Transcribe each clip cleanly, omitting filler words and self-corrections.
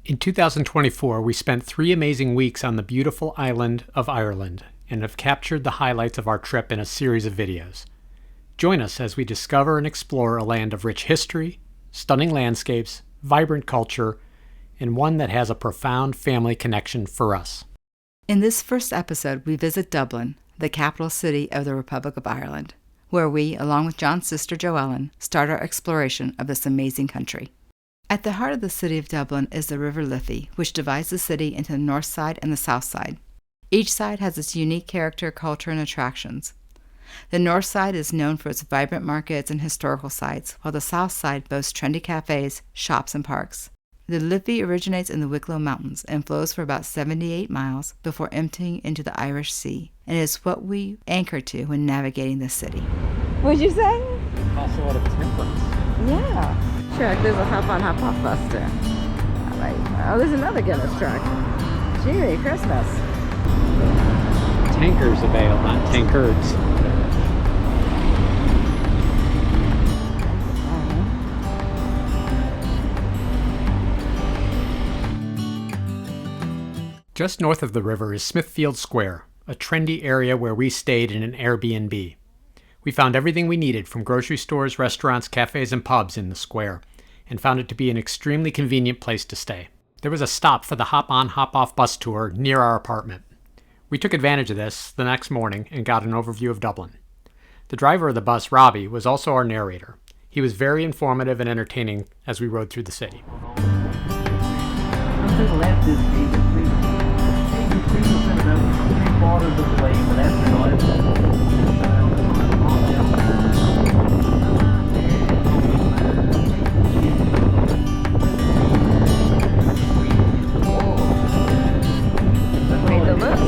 In 2024, we spent 3 amazing weeks on the beautiful island of Ireland and have captured the highlights of our trip in a series of videos. Join us as we discover and explore a land of rich history, stunning landscapes, vibrant culture, and one that has a profound family connection for us. In this first episode, we visit Dublin, the capital city of the Republic of Ireland, where we, along with John's sister Joellen, start our exploration of this amazing country. At the heart of the city of Dublin is the River Liffey, which divides the city into the north side and the south side. Each side has its unique character, culture, and attractions. The north side is known for its vibrant markets and historical sites, while the south side boasts trendy cafes, shops, and parks. The Liffey originates in the Wicklow Mountains and flows for about 78 miles before emptying into the Irish Sea, and is what we anchor to when navigating the city. What'd you say? Also a lot of temperance. Yeah. Truck, there's a hop-on, hop-off bus there. Oh, there's another Guinness truck. Merry Christmas. Tankers of ale, not tankards. Just north of the river is Smithfield Square, a trendy area where we stayed in an Airbnb. We found everything we needed from grocery stores, restaurants, cafes, and pubs in the square, and found it to be an extremely convenient place to stay. There was a stop for the hop-on, hop-off bus tour near our apartment. We took advantage of this the next morning and got an overview of Dublin. The driver of the bus, Robbie, was also our narrator. He was very informative and entertaining as we rode through the city. To the left is the street. The street has been about 3/4 of the way to left and right. Made the list.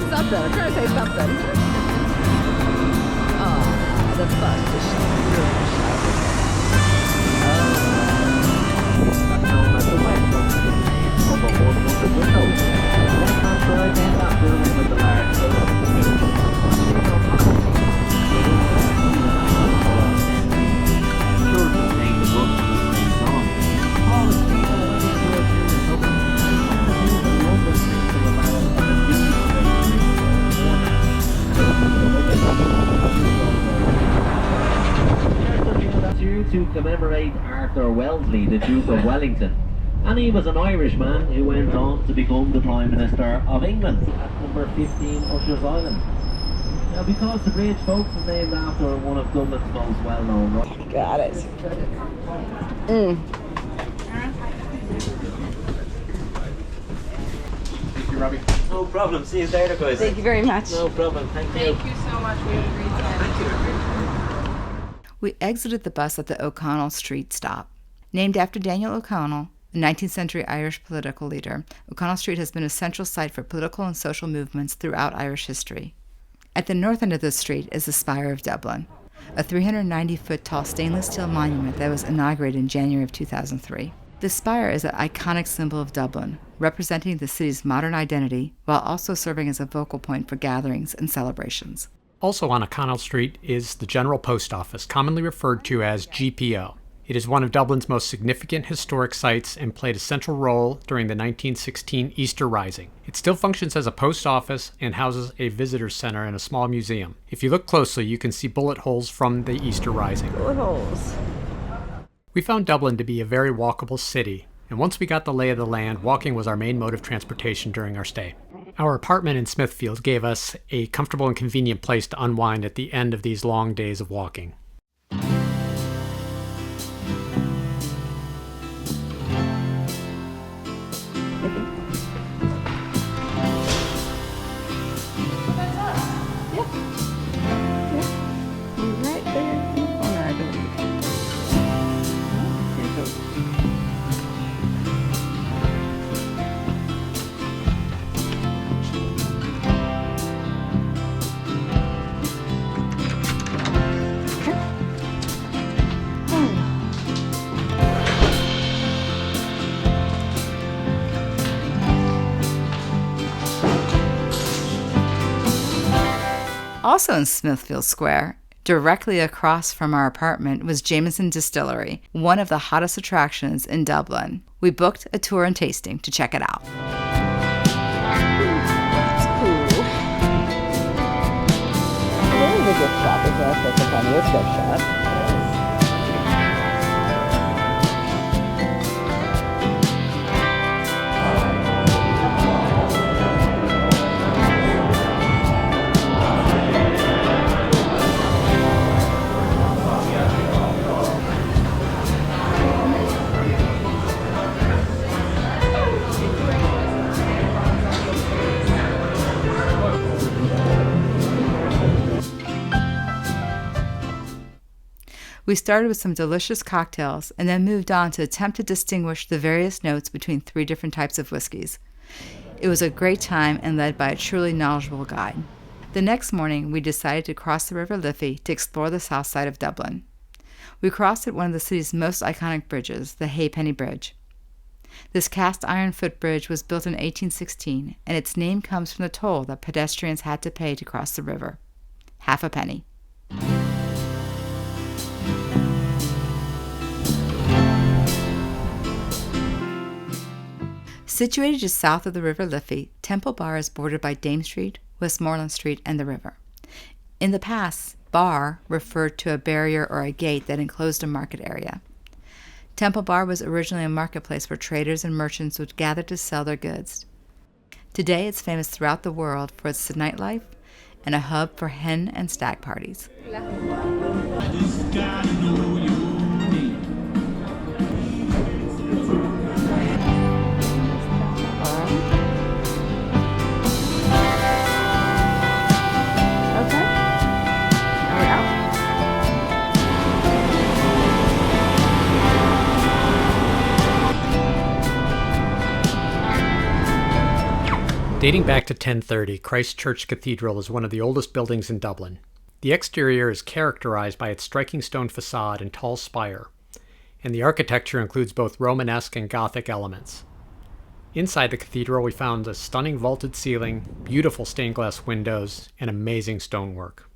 Something. I'm trying to say something. Oh, the bus is to commemorate Arthur Wellesley, the Duke of Wellington. And he was an Irishman who went on to become the Prime Minister of England at number 15 Usher's Island. Now, because the bridge, folks, is named after one of Dublin's most well-known writers. got it. Thank you, Robbie. No problem. See you later, guys. Thank you very much. No problem. Thank you. Thank you so much. We have a great time. Thank you. We exited the bus at the O'Connell Street stop. Named after Daniel O'Connell, a 19th century Irish political leader, O'Connell Street has been a central site for political and social movements throughout Irish history. At the north end of the street is the Spire of Dublin, a 390-foot tall stainless steel monument that was inaugurated in January of 2003. The spire is an iconic symbol of Dublin, representing the city's modern identity while also serving as a focal point for gatherings and celebrations. Also on O'Connell Street is the General Post Office, commonly referred to as GPO. It is one of Dublin's most significant historic sites and played a central role during the 1916 Easter Rising. It still functions as a post office and houses a visitor center and a small museum. If you look closely, you can see bullet holes from the Easter Rising. Bullet holes. We found Dublin to be a very walkable city, and once we got the lay of the land, walking was our main mode of transportation during our stay. Our apartment in Smithfield gave us a comfortable and convenient place to unwind at the end of these long days of walking. Also in Smithfield Square, directly across from our apartment, was Jameson Distillery, one of the hottest attractions in Dublin. We booked a tour and tasting to check it out. It's cool. There is a gift shop as well, so it's a funniest gift shop. We started with some delicious cocktails and then moved on to attempt to distinguish the various notes between 3 different types of whiskeys. It was a great time and led by a truly knowledgeable guide. The next morning, we decided to cross the River Liffey to explore the south side of Dublin. We crossed at one of the city's most iconic bridges, the Halfpenny Bridge. This cast iron footbridge was built in 1816, and its name comes from the toll that pedestrians had to pay to cross the river, half a penny. Situated just south of the River Liffey, Temple Bar is bordered by Dame Street, Westmoreland Street, and the river. In the past, bar referred to a barrier or a gate that enclosed a market area. Temple Bar was originally a marketplace where traders and merchants would gather to sell their goods. Today, it's famous throughout the world for its nightlife and a hub for hen and stag parties. Dating back to 1030, Christ Church Cathedral is one of the oldest buildings in Dublin. The exterior is characterized by its striking stone facade and tall spire, and the architecture includes both Romanesque and Gothic elements. Inside the cathedral, we found a stunning vaulted ceiling, beautiful stained glass windows, and amazing stonework.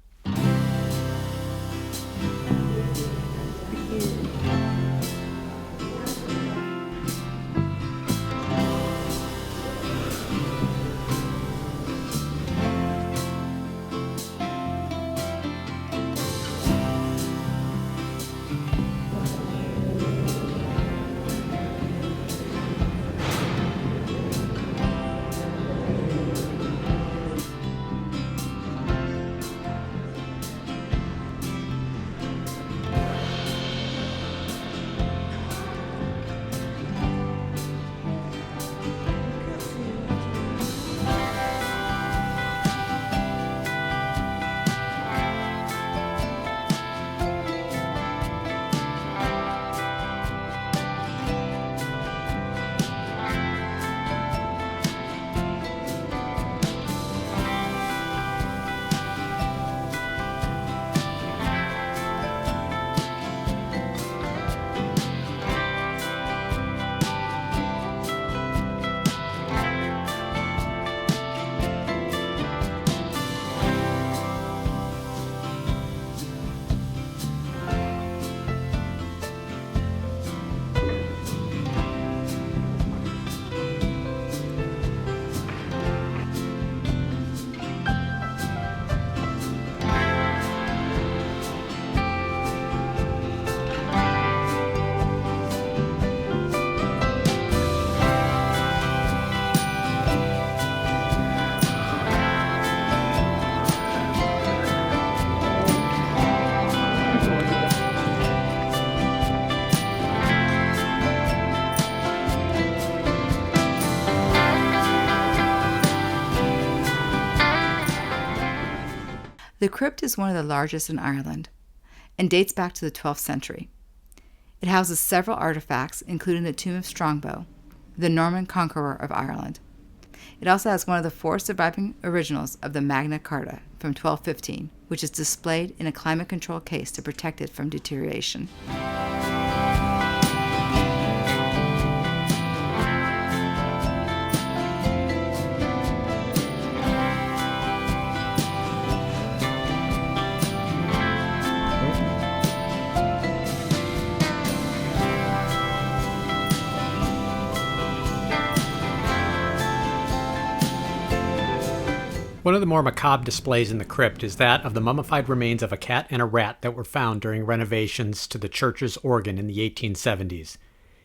The crypt is one of the largest in Ireland and dates back to the 12th century. It houses several artifacts, including the tomb of Strongbow, the Norman conqueror of Ireland. It also has one of the 4 surviving originals of the Magna Carta from 1215, which is displayed in a climate-controlled case to protect it from deterioration. One of the more macabre displays in the crypt is that of the mummified remains of a cat and a rat that were found during renovations to the church's organ in the 1870s.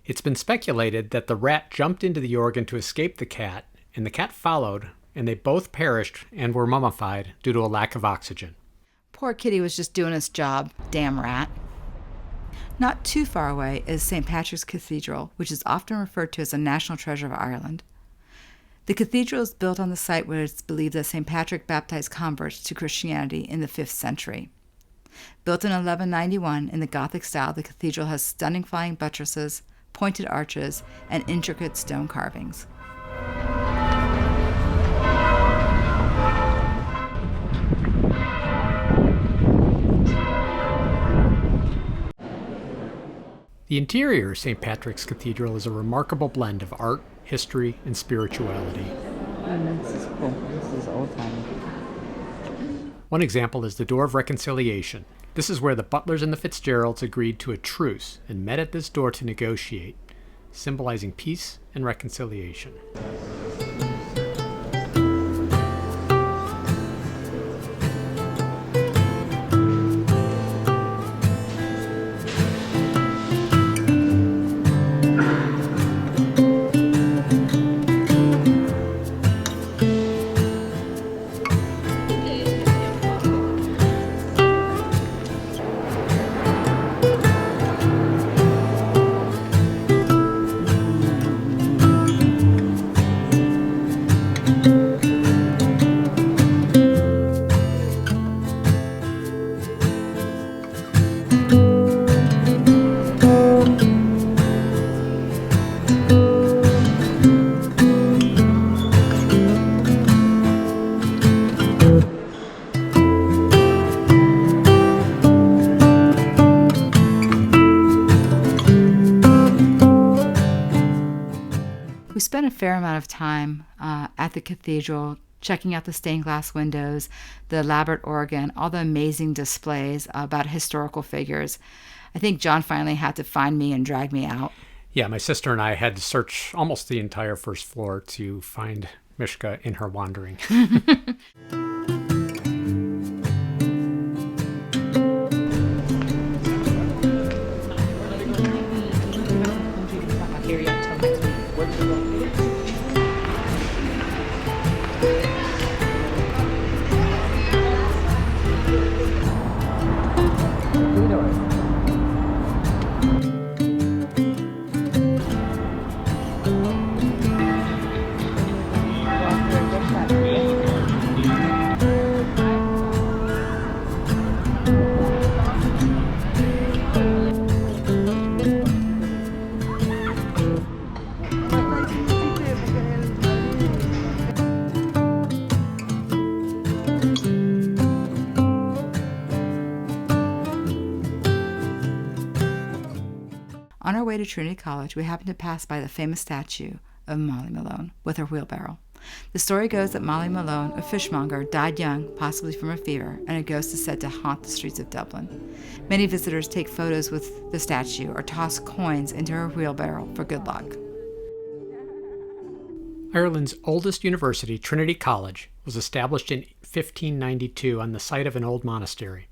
It's been speculated that the rat jumped into the organ to escape the cat, and the cat followed, and they both perished and were mummified due to a lack of oxygen. Poor kitty was just doing its job, damn rat. Not too far away is St. Patrick's Cathedral, which is often referred to as a national treasure of Ireland. The cathedral is built on the site where it's believed that St. Patrick baptized converts to Christianity in the 5th century. Built in 1191 in the Gothic style, the cathedral has stunning flying buttresses, pointed arches, and intricate stone carvings. The interior of St. Patrick's Cathedral is a remarkable blend of art, history, and spirituality. This is cool. This is old-timey. One example is the Door of Reconciliation. This is where the Butlers and the Fitzgeralds agreed to a truce and met at this door to negotiate, symbolizing peace and reconciliation. We spent a fair amount of time at the cathedral, checking out the stained glass windows, the elaborate organ, all the amazing displays about historical figures. I think John finally had to find me and drag me out. Yeah, my sister and I had to search almost the entire first floor to find Mishka in her wandering. On our way to Trinity College, we happened to pass by the famous statue of Molly Malone with her wheelbarrow. The story goes that Molly Malone, a fishmonger, died young, possibly from a fever, and a ghost is said to haunt the streets of Dublin. Many visitors take photos with the statue or toss coins into her wheelbarrow for good luck. Ireland's oldest university, Trinity College, was established in 1592 on the site of an old monastery.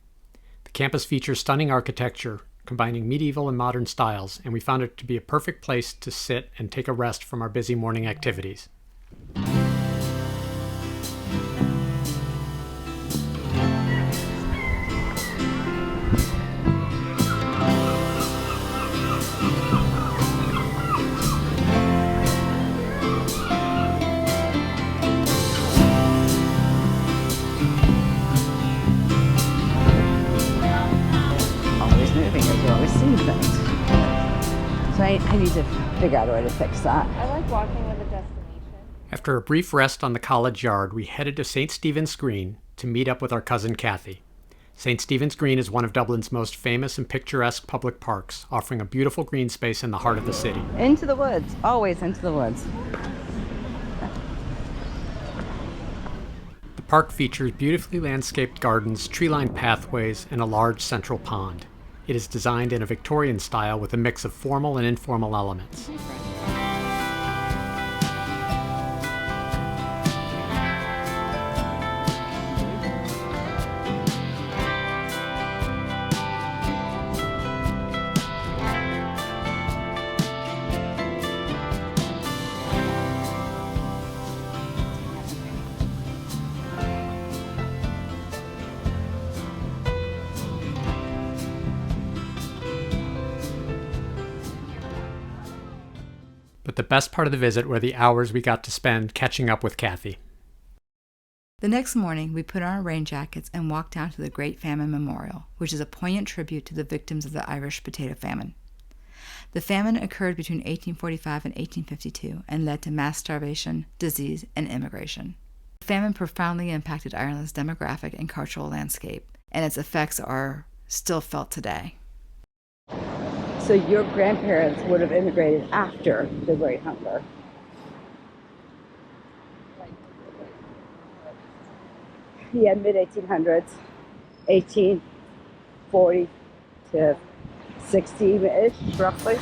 The campus features stunning architecture, combining medieval and modern styles, and we found it to be a perfect place to sit and take a rest from our busy morning activities. So I need to figure out a way to fix that. I like walking with a destination. After a brief rest on the college yard, we headed to St. Stephen's Green to meet up with our cousin Kathy. St. Stephen's Green is one of Dublin's most famous and picturesque public parks, offering a beautiful green space in the heart of the city. Into the woods, always into the woods. The park features beautifully landscaped gardens, tree-lined pathways, and a large central pond. It is designed in a Victorian style with a mix of formal and informal elements. but the best part of the visit were the hours we got to spend catching up with Kathy. The next morning, we put on our rain jackets and walked down to the Great Famine Memorial, which is a poignant tribute to the victims of the Irish potato famine. The famine occurred between 1845 and 1852 and led to mass starvation, disease, and immigration. The famine profoundly impacted Ireland's demographic and cultural landscape, and its effects are still felt today. So your grandparents would have immigrated after the Great Hunger. Yeah, mid-1800s, 1840 to 60-ish, roughly.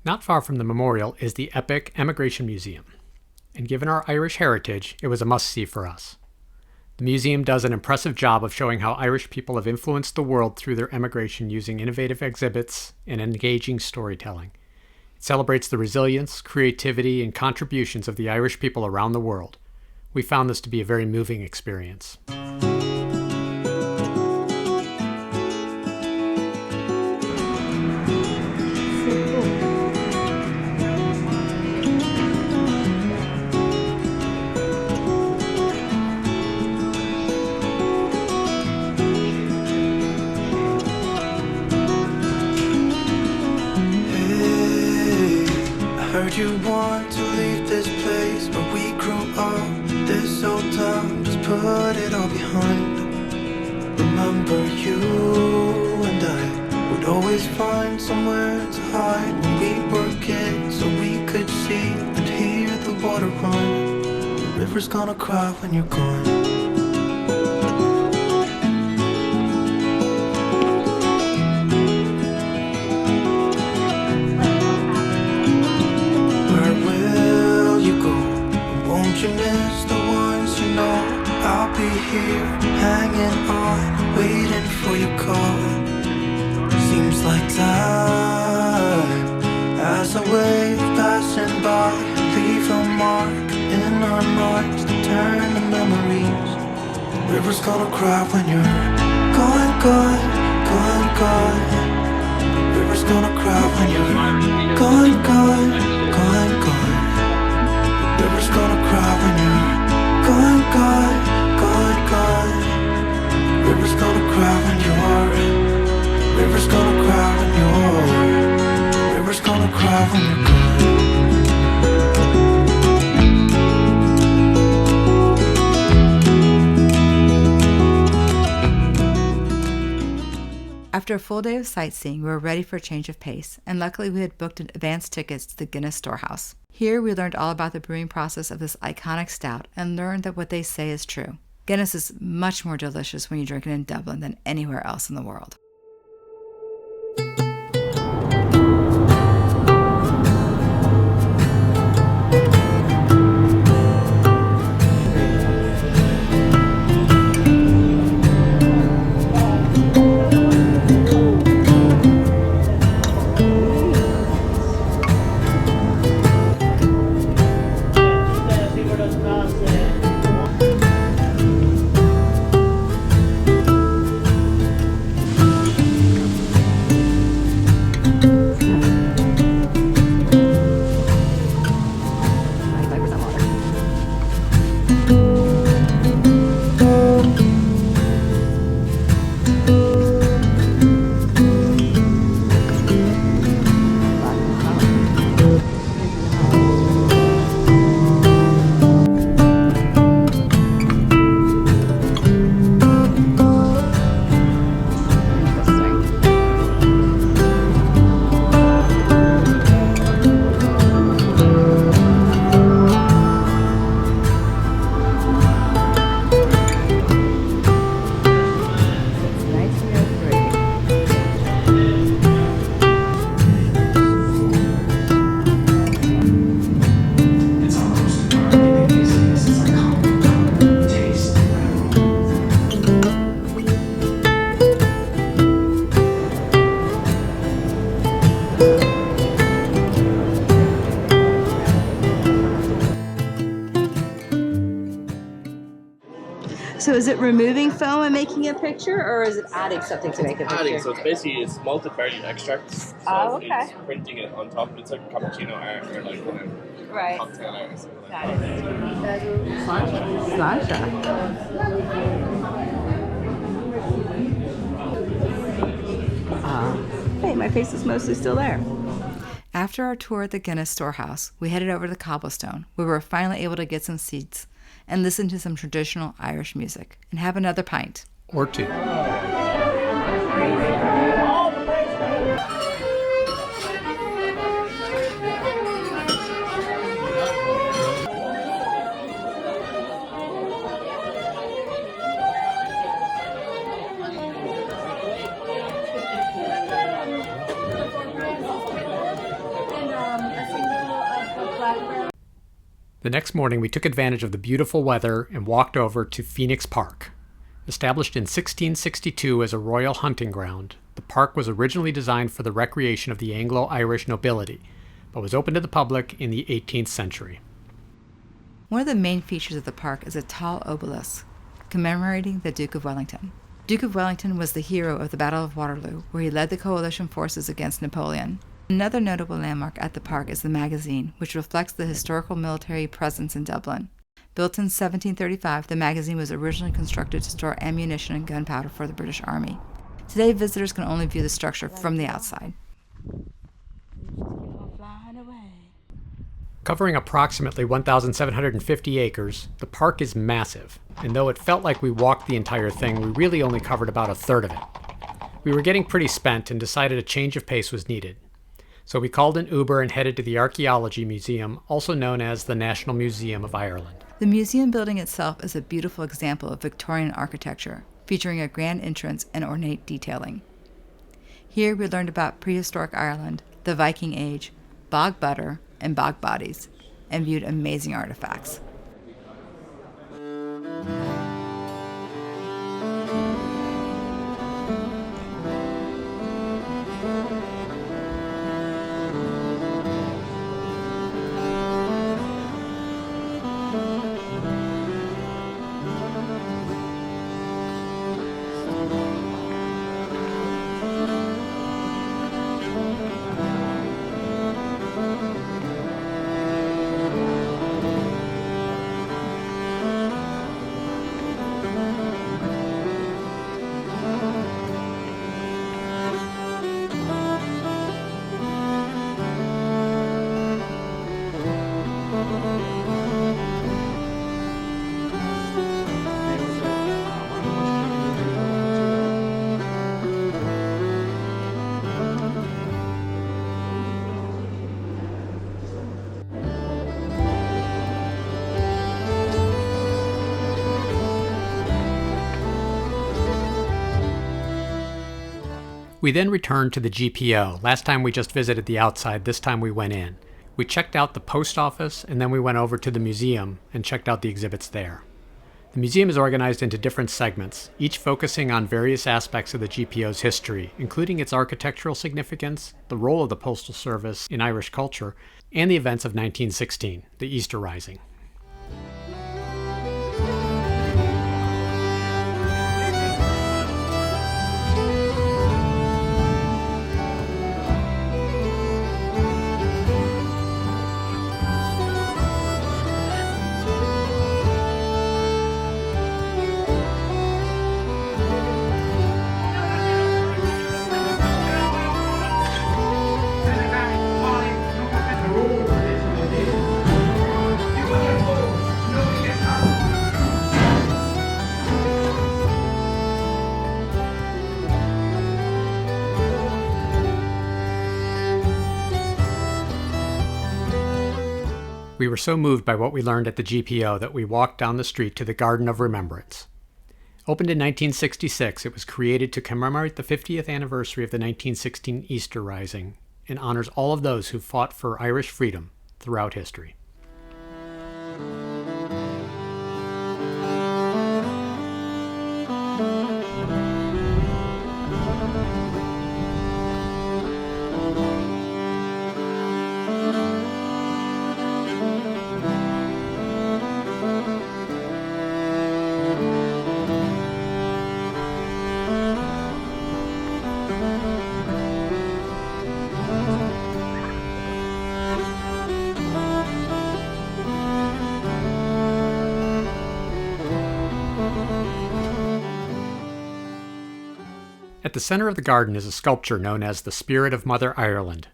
Not far from the memorial is the Epic Emigration Museum, and given our Irish heritage, it was a must-see for us. The museum does an impressive job of showing how Irish people have influenced the world through their emigration using innovative exhibits and engaging storytelling. It celebrates the resilience, creativity, and contributions of the Irish people around the world. We found this to be a very moving experience. You want to leave this place where we grew up, this old town, just put it all behind. Remember you and I would always find somewhere to hide when we were kids, so we could see and hear the water run. The river's gonna cry when you're gone. You miss the ones you know. I'll be here, hanging on, waiting for your call. Seems like time as a wave passing by, leave a mark in our minds to turn to memories. The river's gonna cry when you're gone, gone, gone, gone. The river's gonna cry when you're gone, gone, gone, gone. River's gonna cry when you're gone, gone, gone, gone. River's gonna cry when you're. River's gonna cry when you're. River's gonna cry when you're gone. After a full day of sightseeing, we were ready for a change of pace, and luckily we had booked advance tickets to the Guinness Storehouse. Here we learned all about the brewing process of this iconic stout and learned that what they say is true. Guinness is much more delicious when you drink it in Dublin than anywhere else in the world. is it removing foam and making a picture, or is it adding something to make a picture? Adding, so it's basically malted barley extracts. So Oh, okay. it's printing it on top. It's like cappuccino art or like Right. cocktail art or something like Got that. it. Slasher. Hey, my face is mostly still there. After our tour at the Guinness Storehouse, we headed over to Cobblestone, where we were finally able to get some seats and listen to some traditional Irish music and have another pint. Or two. The next morning, we took advantage of the beautiful weather and walked over to Phoenix Park. Established in 1662 as a royal hunting ground, the park was originally designed for the recreation of the Anglo-Irish nobility, but was open to the public in the 18th century. One of the main features of the park is a tall obelisk commemorating the Duke of Wellington. Duke of Wellington was the hero of the Battle of Waterloo, where he led the coalition forces against Napoleon. Another notable landmark at the park is the magazine, which reflects the historical military presence in Dublin. Built in 1735, the magazine was originally constructed to store ammunition and gunpowder for the British Army. Today, visitors can only view the structure from the outside. Covering approximately 1,750 acres, the park is massive, and though it felt like we walked the entire thing, we really only covered about a third of it. We were getting pretty spent and decided a change of pace was needed. So we called an Uber and headed to the Archaeology Museum, also known as the National Museum of Ireland. The museum building itself is a beautiful example of Victorian architecture, featuring a grand entrance and ornate detailing. Here we learned about prehistoric Ireland, the Viking Age, bog butter, and bog bodies, and viewed amazing artifacts. We then returned to the GPO. Last time we just visited the outside, this time we went in. We checked out the post office, and then we went over to the museum and checked out the exhibits there. The museum is organized into different segments, each focusing on various aspects of the GPO's history, including its architectural significance, the role of the Postal Service in Irish culture, and the events of 1916, the Easter Rising. We were so moved by what we learned at the GPO that we walked down the street to the Garden of Remembrance. Opened in 1966, it was created to commemorate the 50th anniversary of the 1916 Easter Rising and honors all of those who fought for Irish freedom throughout history. At the center of the garden is a sculpture known as the Spirit of Mother Ireland.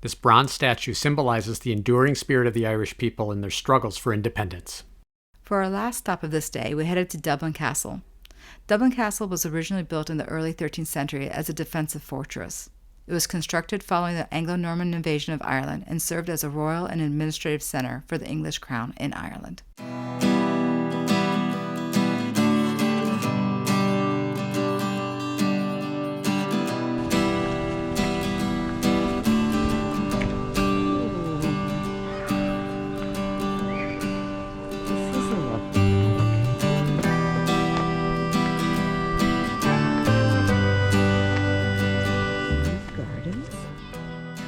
This bronze statue symbolizes the enduring spirit of the Irish people in their struggles for independence. For our last stop of this day, we headed to Dublin Castle. Dublin Castle was originally built in the early 13th century as a defensive fortress. It was constructed following the Anglo-Norman invasion of Ireland and served as a royal and administrative center for the English crown in Ireland.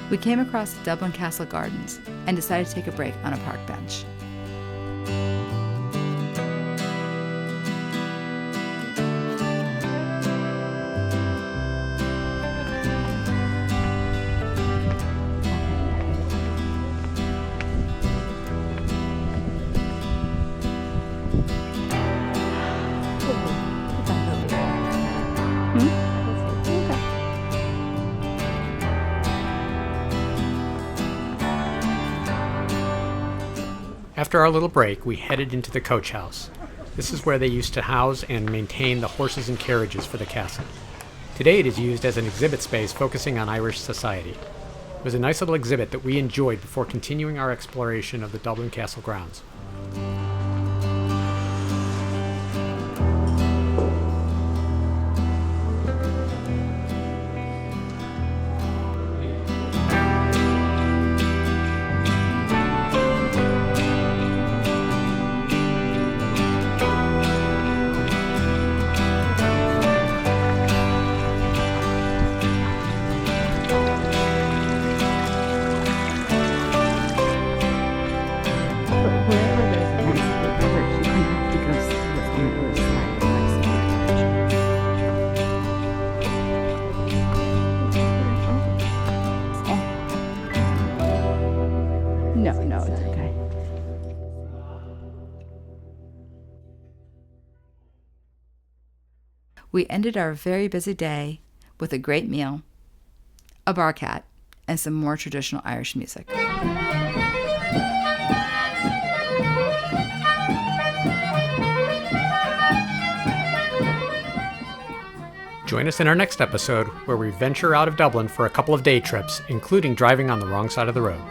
We came across the Dublin Castle gardens and decided to take a break on a park bench. After our little break, we headed into the coach house. This is where they used to house and maintain the horses and carriages for the castle. Today it is used as an exhibit space focusing on Irish society. It was a nice little exhibit that we enjoyed before continuing our exploration of the Dublin Castle grounds. No, it's okay. We ended our very busy day with a great meal, a bar cat, and some more traditional Irish music. Join us in our next episode where we venture out of Dublin for a couple of day trips, including driving on the wrong side of the road.